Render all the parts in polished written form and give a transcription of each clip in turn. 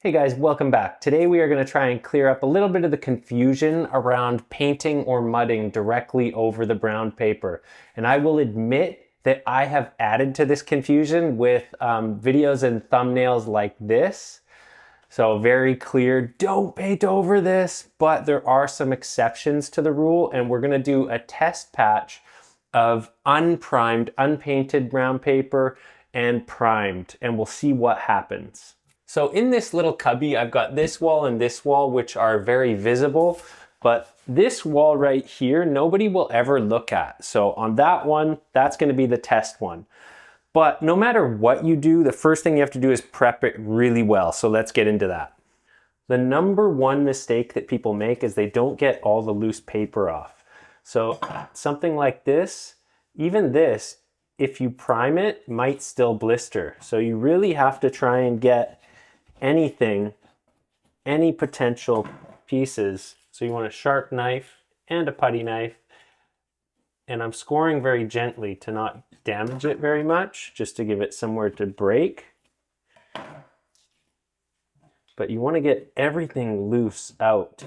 Hey guys, welcome back. Today we are going to try and clear up a little bit of the confusion around painting or mudding directly over the brown paper. And I will admit that I have added to this confusion with videos and thumbnails like this. So very clear, don't paint over this, but there are some exceptions to the rule, and we're going to do a test patch of unprimed, unpainted brown paper and primed, and we'll see what happens. So in this little cubby, I've got this wall and this wall, which are very visible, but this wall right here, nobody will ever look at. So on that one, that's going to be the test one. But no matter what you do, the first thing you have to do is prep it really well. So let's get into that. The number one mistake that people make is they don't get all the loose paper off. So something like this, even this, if you prime it, might still blister. So you really have to try and get anything, any potential pieces. So you want a sharp knife and a putty knife. And I'm scoring very gently to not damage it very much, just to give it somewhere to break. But you want to get everything loose out.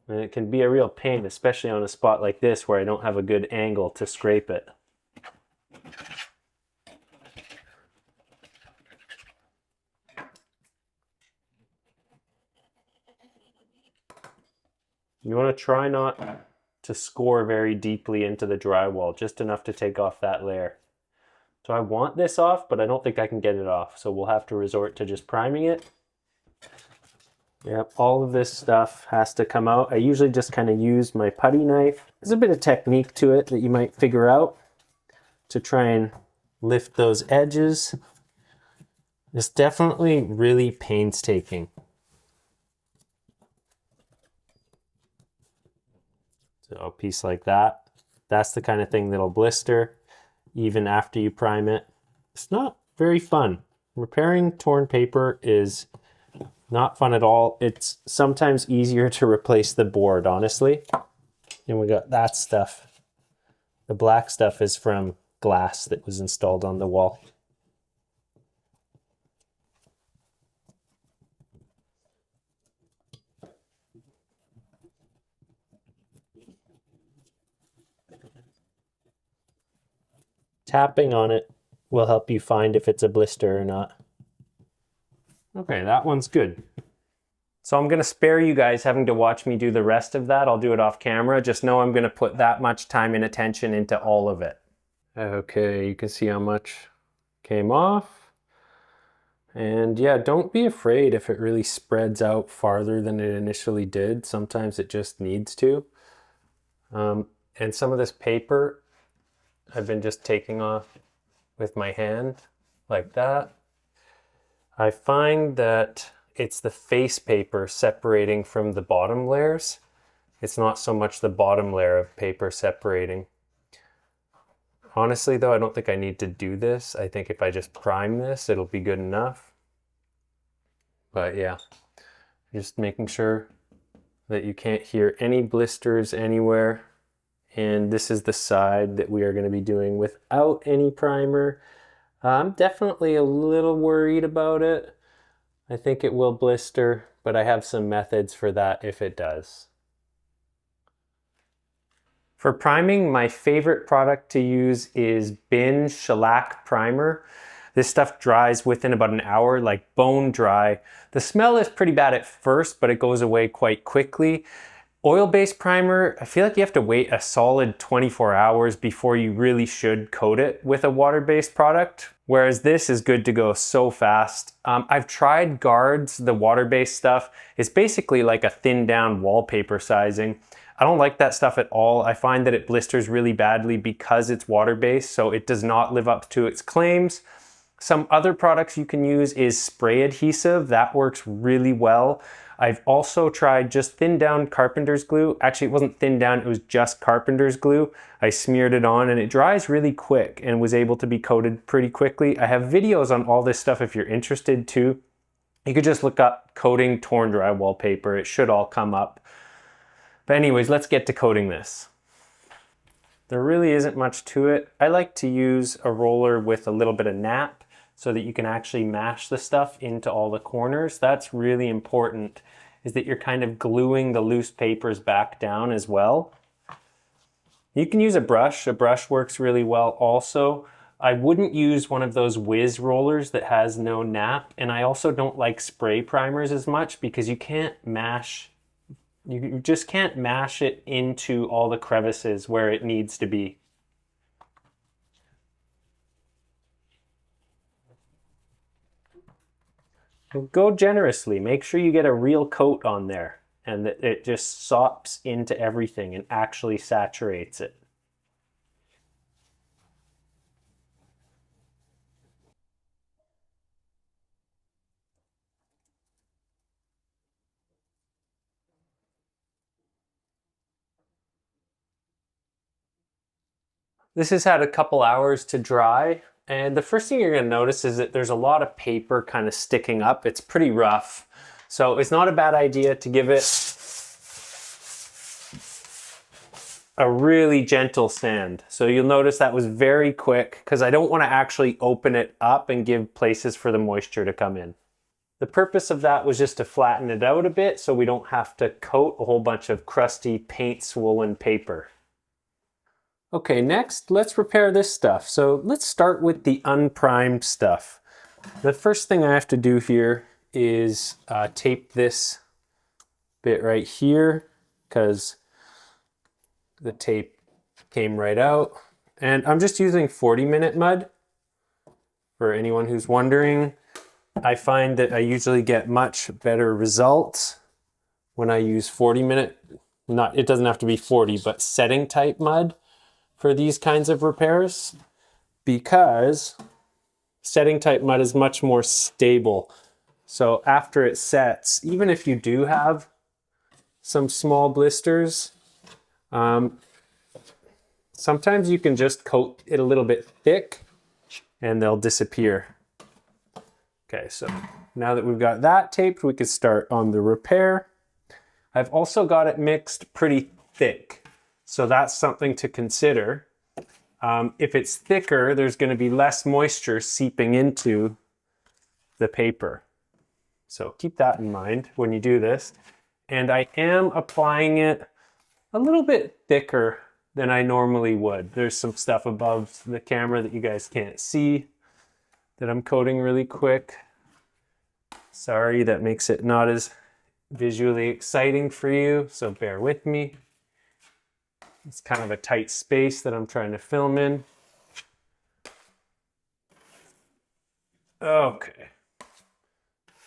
And it can be a real pain, especially on a spot like this where I don't have a good angle to scrape it. You want to try not to score very deeply into the drywall, just enough to take off that layer. So I want this off, but I don't think I can get it off. So we'll have to resort to just priming it. Yep, all of this stuff has to come out. I usually just kind of use my putty knife. There's a bit of technique to it that you might figure out to try and lift those edges. It's definitely really painstaking. So a piece like that, that's the kind of thing that'll blister even after you prime it. It's not very fun. Repairing torn paper is not fun at all. It's sometimes easier to replace the board, honestly. And we got that stuff. The black stuff is from glass that was installed on the wall. Tapping on it will help you find if it's a blister or not. Okay, that one's good. So I'm going to spare you guys having to watch me do the rest of that. I'll do it off camera. Just know I'm going to put that much time and attention into all of it. Okay, you can see how much came off. And yeah, don't be afraid if it really spreads out farther than it initially did. Sometimes it just needs to. And some of this paper I've been just taking off with my hand like that. I find that it's the face paper separating from the bottom layers. It's not so much the bottom layer of paper separating. Honestly though, I don't think I need to do this. I think if I just prime this, it'll be good enough. But yeah, just making sure that you can't hear any blisters anywhere. And this is the side that we are going to be doing without any primer. I'm definitely a little worried about it. I think it will blister, but I have some methods for that if it does. For priming, my favorite product to use is Bin Shellac Primer. This stuff dries within about an hour, like bone dry. The smell is pretty bad at first, but it goes away quite quickly. Oil-based primer, I feel like you have to wait a solid 24 hours before you really should coat it with a water-based product, whereas this is good to go so fast. I've tried Guards, the water-based stuff. It's basically like a thinned down wallpaper sizing. I don't like that stuff at all. I find that it blisters really badly because it's water-based, so it does not live up to its claims. Some other products you can use is spray adhesive. That works really well. I've also tried just thinned down carpenter's glue. Actually, it wasn't thinned down, it was just carpenter's glue. I smeared it on and it dries really quick and was able to be coated pretty quickly. I have videos on all this stuff if you're interested too. You could just look up coating torn drywall paper. It should all come up. But anyways, let's get to coating this. There really isn't much to it. I like to use a roller with a little bit of nap. so that you can actually mash the stuff into all the corners. That's really important, is that you're kind of gluing the loose papers back down as well. You can use a brush. A brush works really well also. I wouldn't use one of those whiz rollers that has no nap, and I also don't like spray primers as much because you can't mash, you just can't mash it into all the crevices where it needs to be. Go generously. Make sure you get a real coat on there and that it just sops into everything and actually saturates it. This has had a couple hours to dry, and the first thing you're going to notice is that there's a lot of paper kind of sticking up. It's pretty rough, so it's not a bad idea to give it a really gentle sand. So you'll notice that was very quick because I don't want to actually open it up and give places for the moisture to come in. The purpose of that was just to flatten it out a bit so we don't have to coat a whole bunch of crusty paint swollen paper. Okay, next let's repair this stuff. So let's start with the unprimed stuff. The first thing I have to do here is tape this bit right here because the tape came right out. And I'm just using 40-minute mud for anyone who's wondering. I find that I usually get much better results when I use 40-minute, it doesn't have to be 40, but setting type mud for these kinds of repairs, because setting type mud is much more stable. So after it sets, even if you do have some small blisters, sometimes you can just coat it a little bit thick and they'll disappear. Okay, so now that we've got that taped, we can start on the repair. I've also got it mixed pretty thick, so that's something to consider. If it's thicker, there's going to be less moisture seeping into the paper. So keep that in mind when you do this. And I am applying it a little bit thicker than I normally would. There's some stuff above the camera that you guys can't see that I'm coating really quick. Sorry, that makes it not as visually exciting for you, so bear with me. It's kind of a tight space that I'm trying to film in. Okay.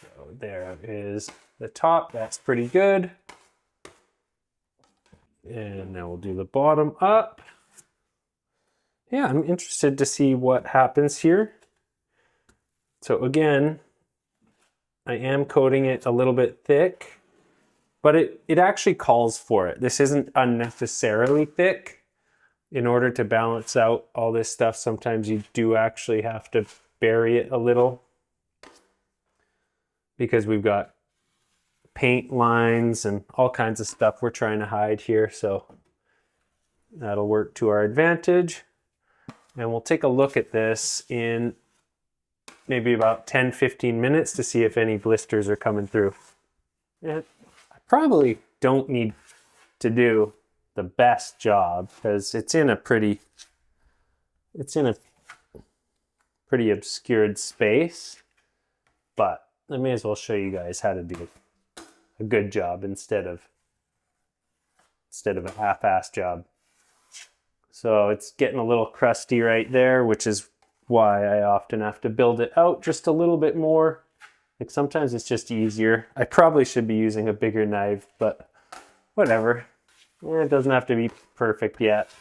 So there is the top, that's pretty good. And now we'll do the bottom up. Yeah, I'm interested to see what happens here. So again, I am coating it a little bit thick, but it actually calls for it. This isn't unnecessarily thick. In order to balance out all this stuff, sometimes you do actually have to bury it a little because we've got paint lines and all kinds of stuff we're trying to hide here. So that'll work to our advantage. And we'll take a look at this in maybe about 10-15 minutes to see if any blisters are coming through. And I probably don't need to do the best job because it's in a pretty obscured space, but I may as well show you guys how to do a good job instead of a half-assed job. So it's getting a little crusty right there, which is why I often have to build it out just a little bit more. Like sometimes it's just easier. I probably should be using a bigger knife, but whatever. It doesn't have to be perfect yet.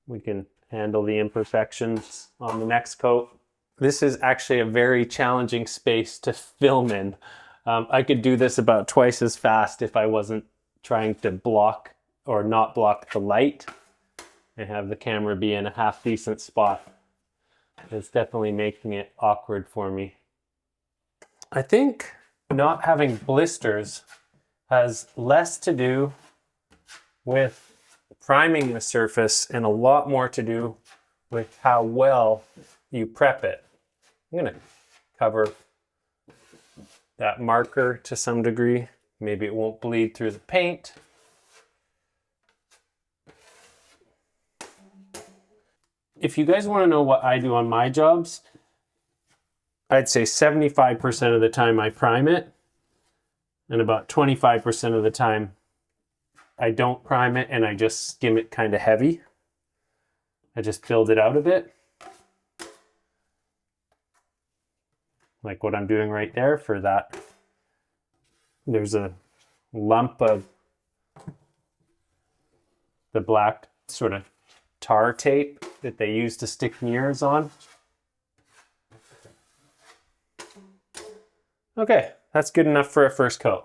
We can handle the imperfections on the next coat. This is actually a very challenging space to film in. I could do this about twice as fast if I wasn't trying to block or not block the light and have the camera be in a half decent spot. It's definitely making it awkward for me. I think not having blisters has less to do with priming the surface and a lot more to do with how well you prep it. I'm gonna cover that marker to some degree. Maybe it won't bleed through the paint. If you guys want to know what I do on my jobs, I'd say 75% of the time I prime it, and about 25% of the time I don't prime it and I just skim it kind of heavy. I just build it out a bit. Like what I'm doing right there for that. There's a lump of the black sort of tar tape that they use to stick mirrors on. Okay, that's good enough for a first coat.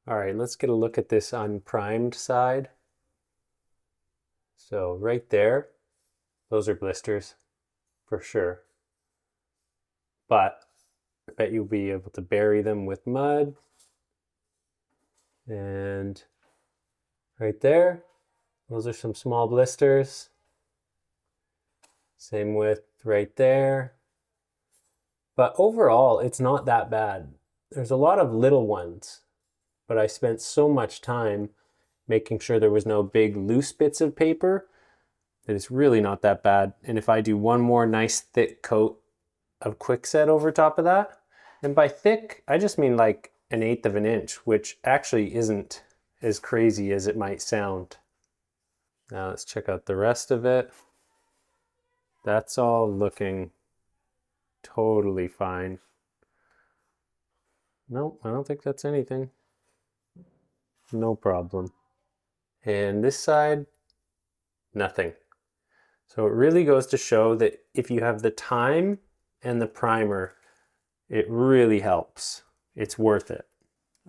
All right, let's get a look at this unprimed side. So right there, those are blisters for sure. But I bet you'll be able to bury them with mud. And right there, those are some small blisters. Same with right there. But overall, it's not that bad. There's a lot of little ones, but I spent so much time making sure there was no big loose bits of paper that it's really not that bad. And if I do one more nice thick coat of Quickset over top of that, and by thick, I just mean like 1/8 of an inch, which actually isn't as crazy as it might sound. Now let's check out the rest of it. That's all looking totally fine. Nope, I don't think that's anything. No problem. And this side, nothing. So it really goes to show that if you have the time and the primer, it really helps. It's worth it.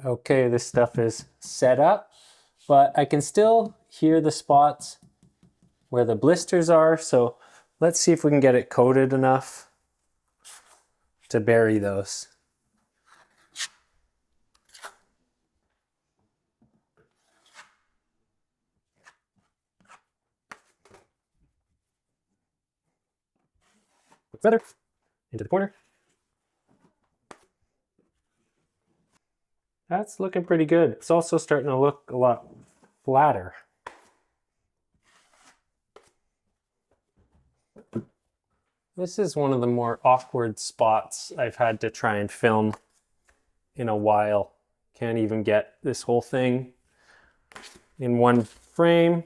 Okay, this stuff is set up, but I can still hear the spots where the blisters are. So let's see if we can get it coated enough to bury those. Feather into the corner. That's looking pretty good. It's also starting to look a lot flatter. This is one of the more awkward spots I've had to try and film in a while. Can't even get this whole thing in one frame.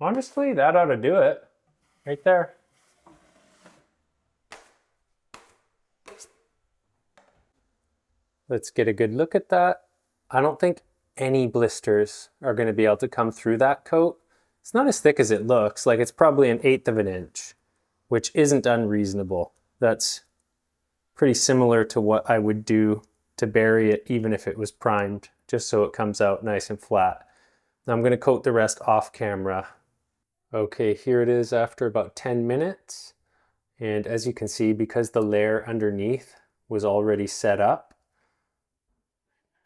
Honestly, that ought to do it. Right there. Let's get a good look at that. I don't think any blisters are going to be able to come through that coat. It's not as thick as it looks. Like it's probably 1/8 of an inch, which isn't unreasonable. That's pretty similar to what I would do to bury it even if it was primed, just so it comes out nice and flat. Now I'm going to coat the rest off camera. Okay, here it is after about 10 minutes. And as you can see, because the layer underneath was already set up,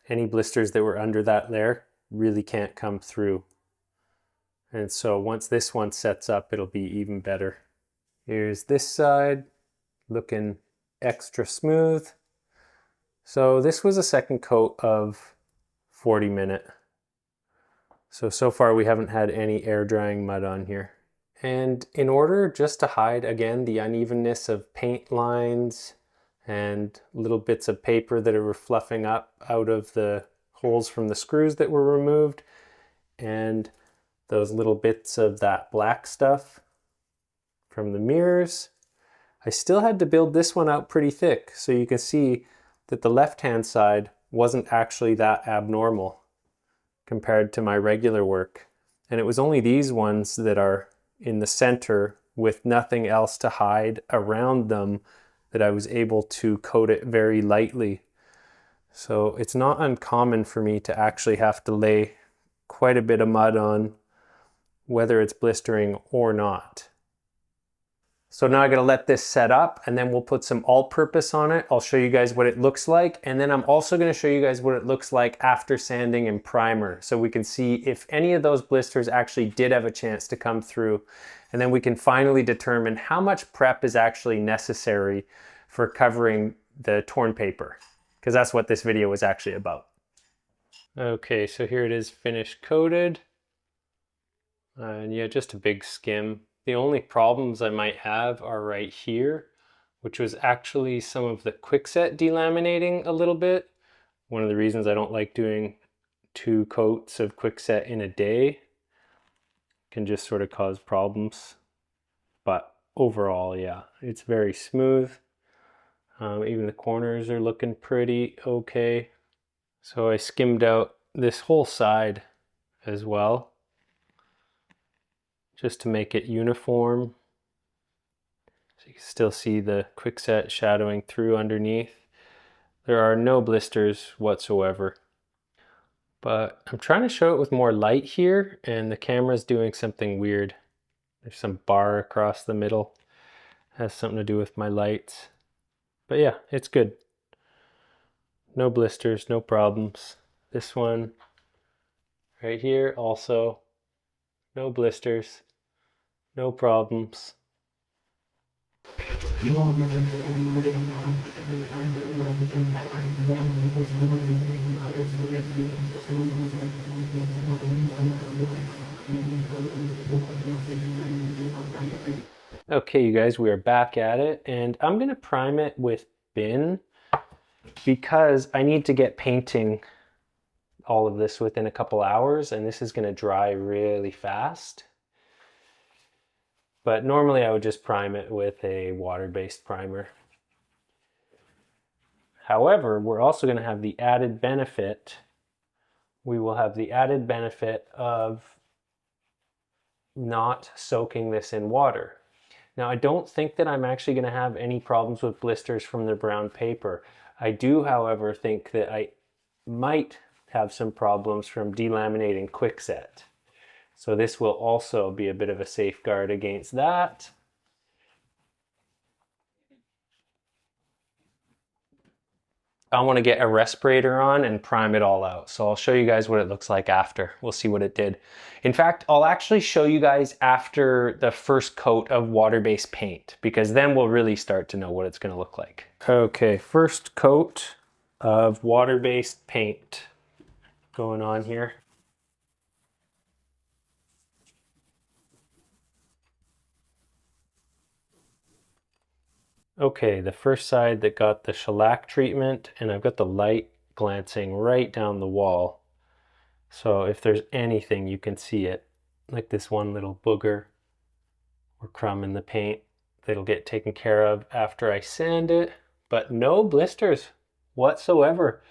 any blisters that were under that layer really can't come through. And so once this one sets up, it'll be even better. Here's this side, looking extra smooth. So this was a second coat of 40 minute. So far we haven't had any air drying mud on here. And in order just to hide, again, the unevenness of paint lines and little bits of paper that are fluffing up out of the holes from the screws that were removed, and those little bits of that black stuff from the mirrors, I still had to build this one out pretty thick, so you can see that the left-hand side wasn't actually that abnormal compared to my regular work. And it was only these ones that are in the center with nothing else to hide around them that I was able to coat it very lightly. So it's not uncommon for me to actually have to lay quite a bit of mud on, whether it's blistering or not. So now I gotta let this set up and then we'll put some all-purpose on it. I'll show you guys what it looks like. And then I'm also gonna show you guys what it looks like after sanding and primer. So we can see if any of those blisters actually did have a chance to come through. And then we can finally determine how much prep is actually necessary for covering the torn paper, because that's what this video was actually about. Okay, so here it is finished coated. And yeah, just a big skim. The only problems I might have are right here, which was actually some of the quickset delaminating a little bit. One of the reasons I don't like doing 2 coats of quickset in a day. Can just sort of cause problems. But overall, yeah, it's very smooth. Even the corners are looking pretty okay. So I skimmed out this whole side as well, just to make it uniform. So you can still see the quickset shadowing through underneath. There are no blisters whatsoever. But I'm trying to show it with more light here, and the camera's doing something weird. There's some bar across the middle. Has something to do with my lights. But yeah, it's good. No blisters, no problems. This one right here also, no blisters, no problems. Okay, you guys, we are back at it, and I'm gonna prime it with bin because I need to get painting all of this within a couple hours, and this is gonna dry really fast. But normally I would just prime it with a water-based primer. However, we're also gonna have the added benefit, of not soaking this in water. Now, I don't think that I'm actually going to have any problems with blisters from the brown paper. I do, however, think that I might have some problems from delaminating quickset. So this will also be a bit of a safeguard against that. I want to get a respirator on and prime it all out. So I'll show you guys what it looks like after. We'll see what it did. In fact, I'll actually show you guys after the first coat of water-based paint, because then we'll really start to know what it's going to look like. Okay, first coat of water-based paint going on here. Okay, the first side that got the shellac treatment, and I've got the light glancing right down the wall. So if there's anything, you can see it, like this one little booger or crumb in the paint that'll get taken care of after I sand it, but no blisters whatsoever.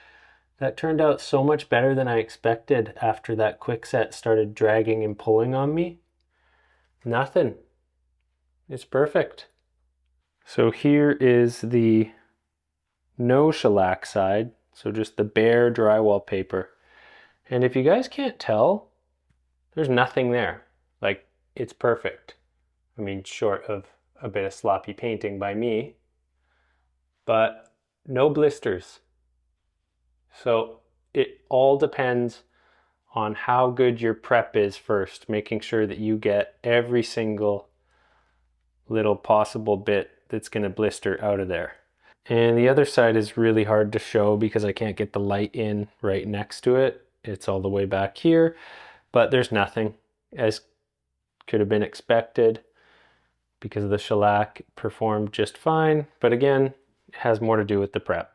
That turned out so much better than I expected after that quickset started dragging and pulling on me. Nothing. It's perfect. So here is the no shellac side, so just the bare drywall paper. And if you guys can't tell, there's nothing there. Like, it's perfect. I mean, short of a bit of sloppy painting by me, but no blisters. So it all depends on how good your prep is first, making sure that you get every single little possible bit that's going to blister out of there. And the other side is really hard to show because I can't get the light in right next to it. It's all the way back here, but there's nothing, as could have been expected, because the shellac performed just fine. But again, it has more to do with the prep.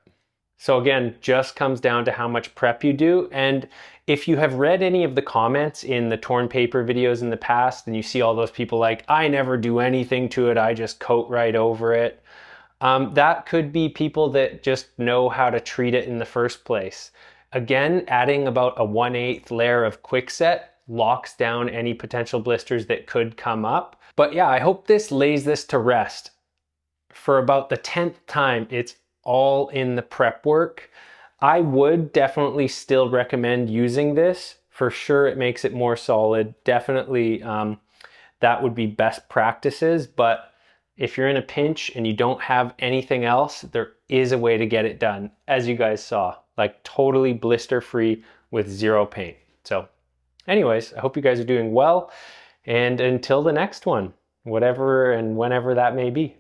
So again, just comes down to how much prep you do. And if you have read any of the comments in the torn paper videos in the past, and you see all those people like, I never do anything to it, I just coat right over it. That could be people that just know how to treat it in the first place. Again, adding about a 1/8 layer of quickset locks down any potential blisters that could come up. But yeah, I hope this lays this to rest. For about the 10th time, it's all in the prep work. I would definitely still recommend using this. For sure, it makes it more solid. Definitely, that would be best practices, but if you're in a pinch and you don't have anything else, there is a way to get it done, as you guys saw, like totally blister free with zero paint. So anyways, I hope you guys are doing well, and until the next one, whatever and whenever that may be.